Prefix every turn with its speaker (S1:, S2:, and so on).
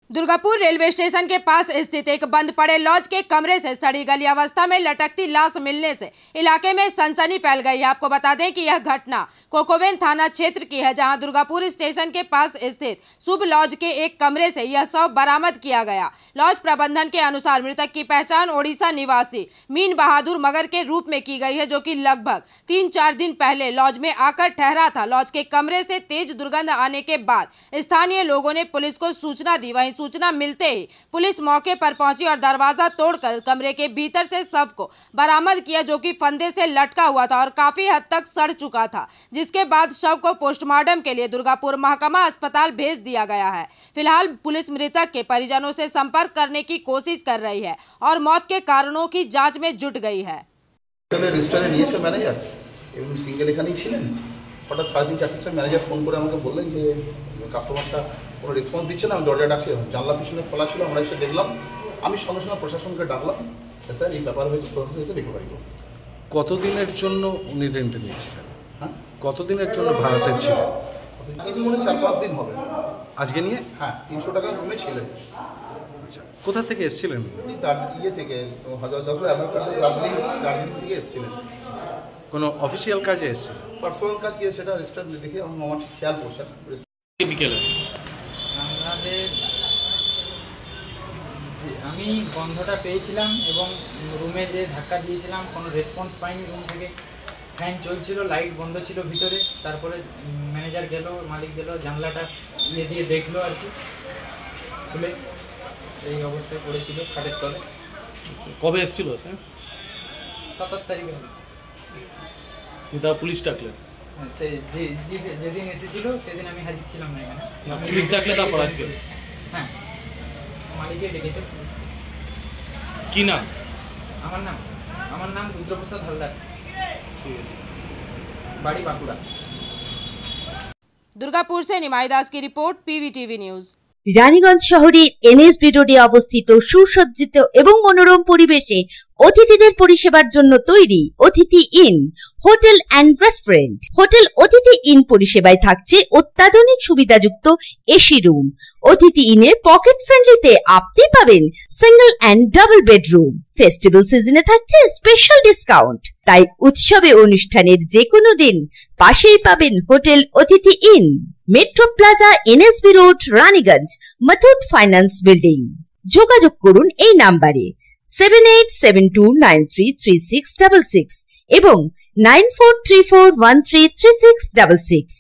S1: Durgapur railway station के पास स्थित एक बंद पड़े लॉज के कमरे से सड़ी गली अवस्था में लटकती लाश मिलने से इलाके में सनसनी फैल गई है। आपको बता दें कि यह घटना कोकोवेन थाना क्षेत्र की है, जहां दुर्गापुर स्टेशन के पास स्थित शुभ लॉज के एक कमरे से यह शव बरामद किया गया। लॉज प्रबंधन के अनुसार मृतक की पहचान ओडिशा निवासी मीन बहादुर मगर के रूप में की गई है, जो कि लगभग 3-4 दिन पहले लॉज में आकर ठहरा था। लॉज के कमरे से तेज दुर्गंध आने के बाद स्थानीय लोगों ने पुलिस को सूचना दी। वहीं सूचना मिलते ही पुलिस मौके पर पहुंची और दरवाजा तोड़कर कमरे के भीतर से शव को बरामद किया, जो कि फंदे से लटका हुआ था और काफी हद तक सड़ चुका था, जिसके बाद शव को पोस्टमार्टम के लिए दुर्गापुर महकमा अस्पताल भेज दिया गया है। फिलहाल पुलिस मृतक के परिजनों से संपर्क करने की कोशिश कर रही है और मौत के कारणों की जाँच में जुट गई है।
S2: হঠাৎ 3:30-4টার সময় ম্যানেজার ফোন করে আমাকে বললেন যে কাস্টমারটা কোনো রেসপন্স দিচ্ছে না। আমি দরজা ডাকছি, জানলা পিছনে খোলা ছিল, আমরা এসে দেখলাম। আমি সঙ্গে সঙ্গে প্রশাসনকে ডাকলাম, স্যার এই ব্যাপার হয়েছে, প্রসেস এসে রিকভারি করব।
S3: কতদিনের জন্য উনি রেন্টে নিয়েছিলেন? হ্যাঁ, কতদিনের জন্য ভাড়াতে ছিলেন?
S2: এই মনে 4-5 দিন হবে।
S3: আজকে নিয়ে?
S2: হ্যাঁ, 300 টাকা রুমে ছিলেন।
S3: আচ্ছা, কোথা থেকে এসেছিলেন?
S2: উনি ইয়ে থেকে দার্জিলিং থেকে এসেছিলেন।
S3: কোনো অফিসিয়াল কাজে এসেছে?
S2: পার্সোনাল কাজ কি সেটা রেস্টুরেন্ট দেখে আমার খেয়াল পড়ছে না।
S3: বিকেলে
S4: আমি গন্ধটা পেয়েছিলাম এবং রুমে যে ধাক্কা দিয়েছিলাম কোনো রেসপন্স পাইনি। রুম থেকে ফ্যান চলছিল, লাইট বন্ধ ছিল ভিতরে। তারপরে ম্যানেজার গেল, মালিক গেল, জানলাটা ইয়ে দিয়ে দেখলো আর কি, খুলে এই অবস্থায় পড়েছিল খাটের তলে।
S3: কবে এসেছিল?
S4: 27 তারিখে হলো।
S3: তা পুলিশ ডাকলেন?
S4: সে যেদিন এসেছিল সেদিন আমি হাজির ছিলাম না এখানে।
S3: পুলিশ ডাকলে তারপর আজকে?
S4: হ্যাঁ, মালিকে ডেকেছে।
S3: কি নাম?
S4: আমার নাম রুদ্রপ্রসাদ হালদার, বাড়ি বাঁকুড়া।
S1: दुर्गापुर से निमाई दास की रिपोर्ट, PVTV न्यूज।
S5: রানীগঞ্জ শহরের NSB রোডে অবস্থিত সুসজ্জিত এবং মনোরম পরিবেশে অতিথিদের পরিষেবার জন্য তৈরি অতিথি in hotel and restaurant. Hotel অতিথি ইন পরিষেবায় থাকছে অত্যাধুনিক সুবিধাযুক্ত এসি রুম। অতিথি ইনে পকেট ফ্রেন্ডলিতে আপনি পাবেন single and double bedroom. Festival সিজনে থাকছে স্পেশাল ডিসকাউন্ট। তাই উৎসবে অনুষ্ঠানের যে কোনো দিন পাশেই পাবেন হোটেল অতিথি in, metro plaza, NSB road, Raniganj, Muthoot finance building. যোগাযোগ করুন এই নাম্বারে 7872933666 এবং 9434133666।